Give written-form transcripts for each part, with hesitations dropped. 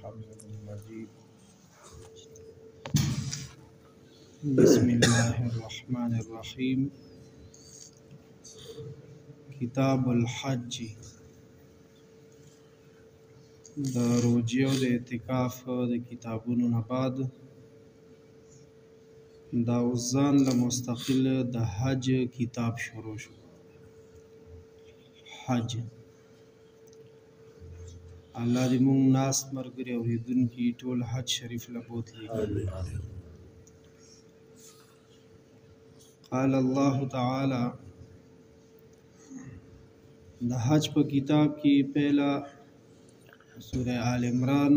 حميد مجيد. بسم الله الرحمن الرحيم. کتاب الحج د روجې او د اعتکاف د کتابونو نه بعد دا ځان له مستقل د حج کتاب شروع شو. حج الله دې مونږ ناست ملګري اورېدونکي ټول حج شریف له بوتلي. قال الله تعالی د حج په کتاب کې پہلا سورہ آل عمران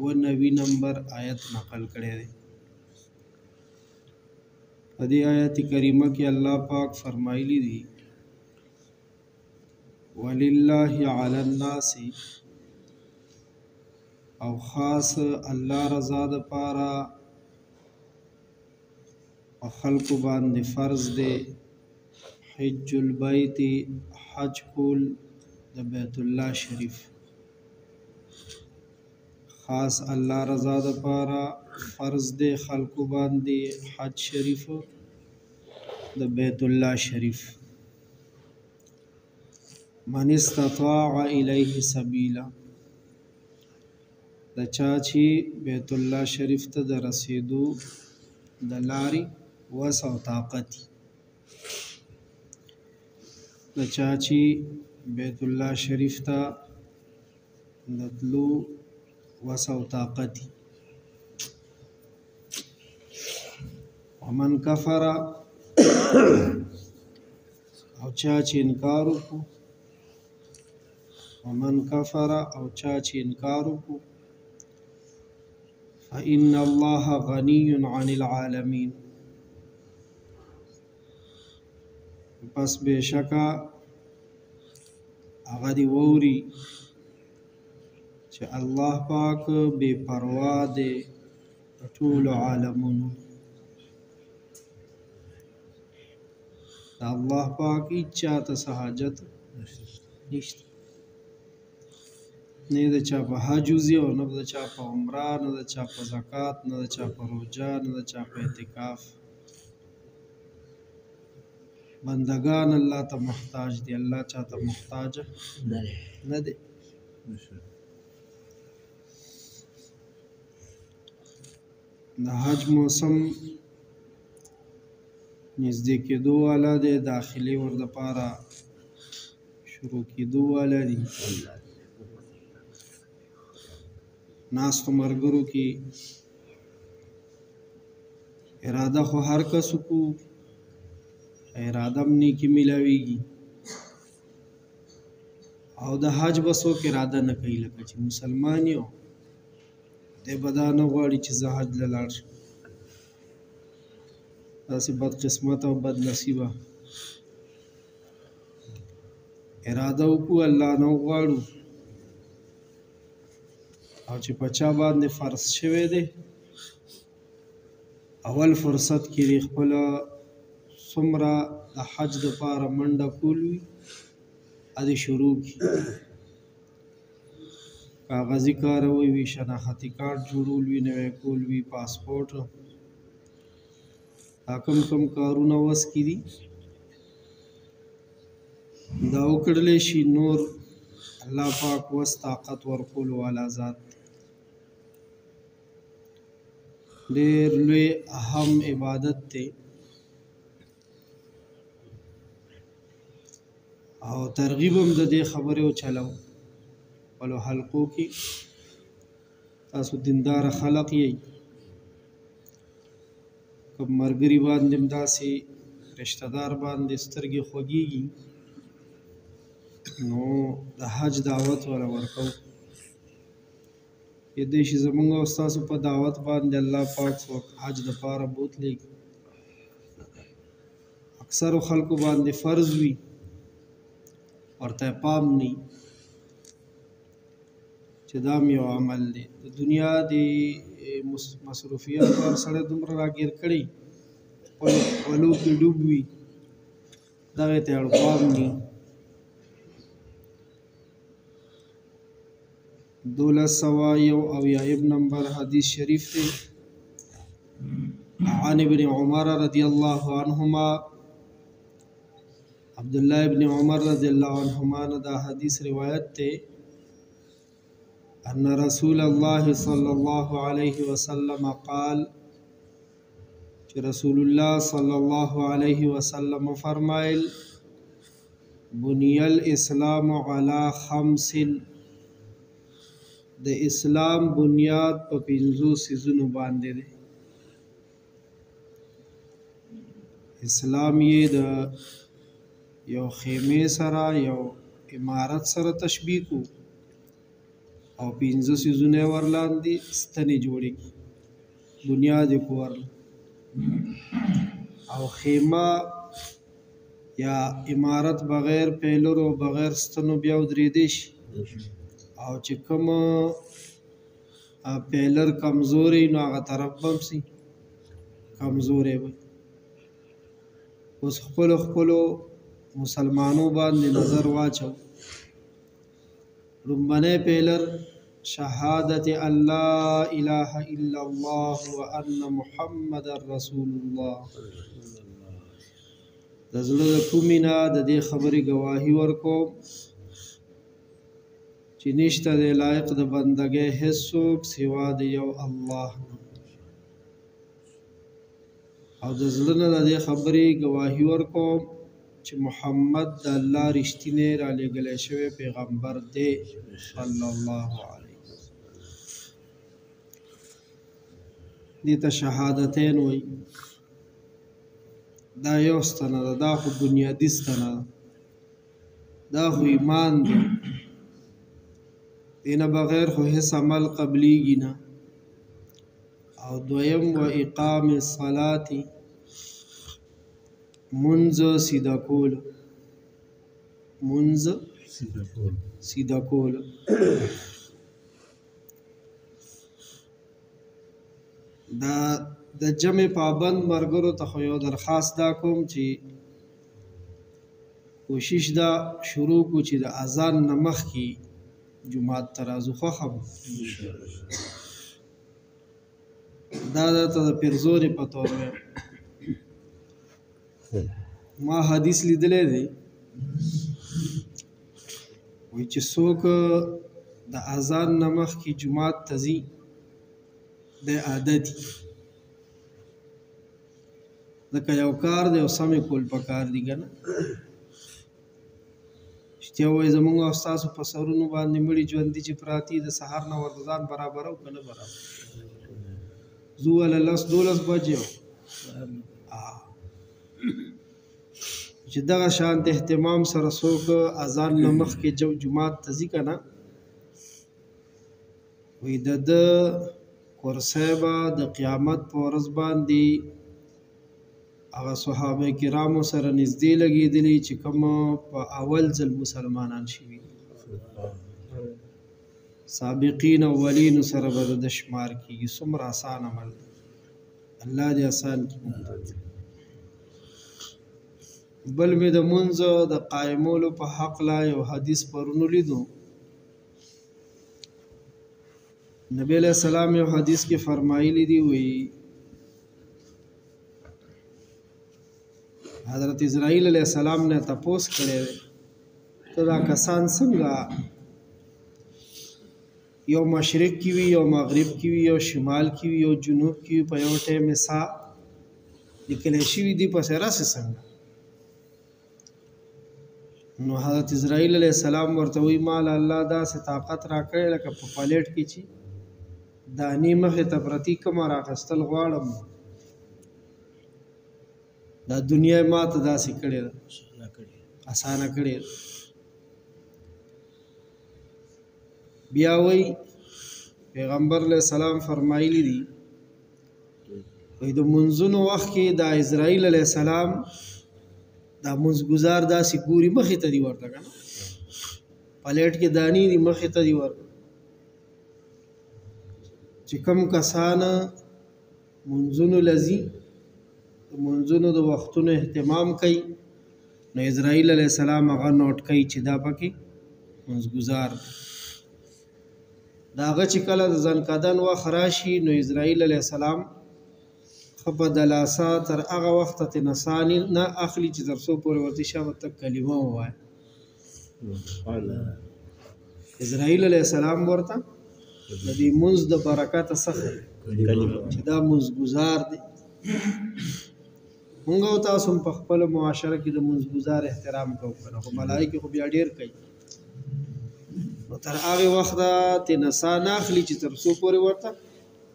90 نمبر آیت نقل کړی دی. په دې آیت کریمه کې الله پاک فرمایلی دی ولله علی الناس او خاص الله رضا د پاره او خلق باندې فرض دی حج البیت حج کول د بیت الله شریف. خاص الله رضا د پاره فرض دی خلق باندې حج شریف د بیت الله شریف. من استطاع الیه سبیلا د چا چې بیت الله شریف ته د رسیدو د لارې وس او طاقت د چا چې بیت الله شریف ته د تلو وس او طاقت. ومن کفر او چا چې انکار وکړو ومن کفر او چا چې انکار وکړو فإن الله غني عن العالمين پس بشکا هغه دی ووري چې الله پاک بے پروا دی ټول عالمونو. الله پاک هیچا ته حاجت نشته، نه د چا په حج وزي او نه د چا په عمره نه د چا په زکات نه د چا په روژه نه د چا په اعتکاف. بندگان الله ته محتاج دي، الله چا ته محتاج نه دی. د حج موسم نزدې کېدو والا دی، داخلي ور دپاره شروع کېدو والا دي. ناستو ملګرو کې اراده خو هر کس وکړو، اراده هم نیکي میلاویږي او د حج به څوک اراده نه کوي لکه چې مسلمان یو دی به دا نه غواړي چې زه حج له لاړ شم. داسې بد قسمت او بد نصیبه اراده وکړو الله نه وغواړو او چې په چا باندې فرض شوی دی اول فرصت کې دی خپله څومره د حج دپاره منډه کول وي ادې شروع کړي. کاغذي کاروی وي، شناختي کارت جوړول وي، نوی کول وي، پاسپورټ، دا کم کارونه وس کې دي دا وکړلی شي. نور الله پاک وس طاقت ورکولو والا ذات ډېر لوی اهم عبادت دی او ترغیب هم د دې خبرې وچلو ولو حلقو کې تاسو دیندار خلق یې کوم ملګري باندې هم داسې رشته دار باندې سترګې خوږېږي نو د حج دعوت ولا ورکو. کېدای شي زمونږ او ستاسو په دعوت باندې الله پاک څوک حج دپاره بوتلی. اکثرو خلکو باندې فرض وي ورته پام نه چې دا یو عمل دی. د دنیا د مصروفیات ور سره دومره راګیر کړي ولو کې ډوب وي دغې ته اړ پام نه. 1201 نمبر حدیث شریف تے عن ابن عمر رضی اللہ عنہما عبداللہ ابن عمر رضی اللہ عنہما دا حدیث روایت تے ان رسول اللہ صلی اللہ علیہ وسلم قال کہ رسول اللہ صلی اللہ علیہ وسلم فرمائل بنی الاسلام علی خمس د اسلام بنیاد په 5 سيزونو باندې دی. اسلام یې د یو خیمه سره یو عمارت سره تشبیه کو او 5 سيزونه ورلاندې ستنې جوړي بنیاد کور او خیمه یا عمارت بغیر پیلر او بغیر ستنو بیا ودرېدې شي او چې کوم پیلر کمزوري نو هغه طرف بم سي کمزوري وي. اوس خپل مسلمانو باندې نظر واچو. لومبنی پیلر شهادت الله اله الا الله وان محمد رسول الله. د زړه د کومینه د دې خبرې گواهی ورکوم چې نشته د لایق د بندګۍ هیڅوک سوا د یو الله او د زړه نه د دې خبرې گواهی ورکوم چې محمد د الله رښتینی را لېږلی شوی پیغمبر دی صلی الله علیه وسلم. دې ته شهادتین وایي. دا یو ستنه ده، دا خو بنیادي ستنه ده، دا خو ایمان دی. دینه بغیر خو هیڅ عمل قبلیږي نه. او دویم و اقام الصلاة منځ سیده کول. منځ سیده کول. دا د جمع پابند مرګرو ته خو یو درخواست دا کوم چې کوشش دا شروع کو چې د اذان نه مخکې جمعات ته راځو. خوښه به دا درته د پیرزورې په طور ویم. ما حدیث لیدلی دی وایي چې څوک د اذان نه مخکې جمعات ته ځي دی عادت دي. ځکه یو کار دی او سمې کول پکار دي که نه. رښتیا وایي زمونږ او ستاسو په سرونو باندې مړي ژوندي چې پراته دي د سهار نه ورته ځان برابرو که نه برابر ځو هله 10-12 بجې چې دغه شانت اهتمام سره څوک اذان نه مخکې جومات ته ځي که نه وایي د ده کرسی به د قیامت په ورځ باندې هغه صحابه کرامو سره نږدې لګېدلي چې کوم په اول ځل مسلمانان شوي سابقین اولینو سره به د شمار کېږي. څومره اسان عمل دی. الله دې اسان کړي. بل مې د منځ د قایمولو په حقله یو حدیث پرونو لیدو. نبی علیہ السلام یو حدیث کې فرمایلی دی وی حضرت اسرائیل علیہ السلام نے تپوس کړی دی ته دا کسان څنګه یو مشرق کې وي یو مغرب کې وي یو شمال کې وي یو جنوب کې وي په یو ټیم یې سا لیکلی شوي دي پسې راسې څنګه. نو حضرت اسرائیل علیہ السلام ورته وایي ما له الله داسې طاقت راکړی لکه په پلیټ کې چې دانې مخې ته پرتې کومه راخیستل غواړم دا دنیا ما ته داسې کړې ده اسانه کړې ده. بیا وایي پیغمبر علیہ السلام فرمایلی دي وایي د منځونو وخت کې دا اسرائیل علیہ السلام دا منځګزار داسې ګوري مخې ته دي ورته که نه پلیټ کې دانې دي مخې ته دي ورته چې کوم کسان منځونو لذي د منځونو د وختونو اهتمام کوي نو اسرائیل علیہ السلام هغه نوٹ کوي چې دا پکې منځګزار دا هغه چې کله د ځنکدن وخت راشي نو اسرائیل علیه السلام په دلاسا تر هغه وخته ته نسانی نه اخلي چې تر څو پورې ورته شابه تک کلمه ووایي اسرائیل علیه السلام ورته د دې منځ د برکت څخه چې دا منځ گزار دی مونږ او تاسو په خپل معاشره کې د منځ گزار احترام کوو کنه خو ملایکه خو بیا ډیر کوي نو تر هغه وخت ته نسان اخلي چې تر څو پورې ورته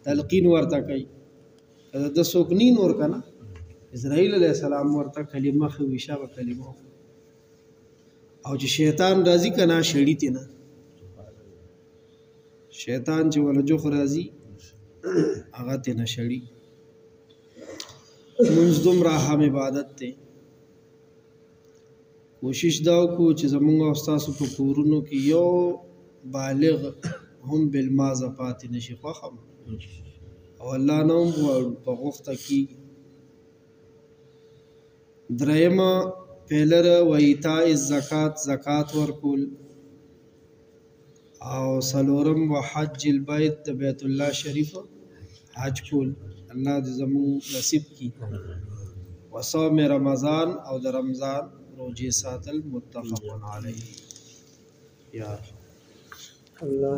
تلقین ورته کوي د سوکنین ور کنه اسرائیل علیه السلام ورته کلمه خو وشابه کلمه او چې شیطان راضی کنه شړی تینا شیطان چې ولجو راضی هغه تینا شړی منځ دومره هم عبادت ته کوشش دا وکړو چې زمونږ او تاسو په کورونو کې یو بالغ هم بالمازه پاتې نشي خوښم او الله نوم په غوښته کې درېمه پیلر و ایتاء الزکات زکات ورکول او سلورم و حج البيت د بیت الله شریف حج کول الله دې زموږ نصیب کی وصوم رمضان او د رمضان روزه ساتل متفق علیه یا الله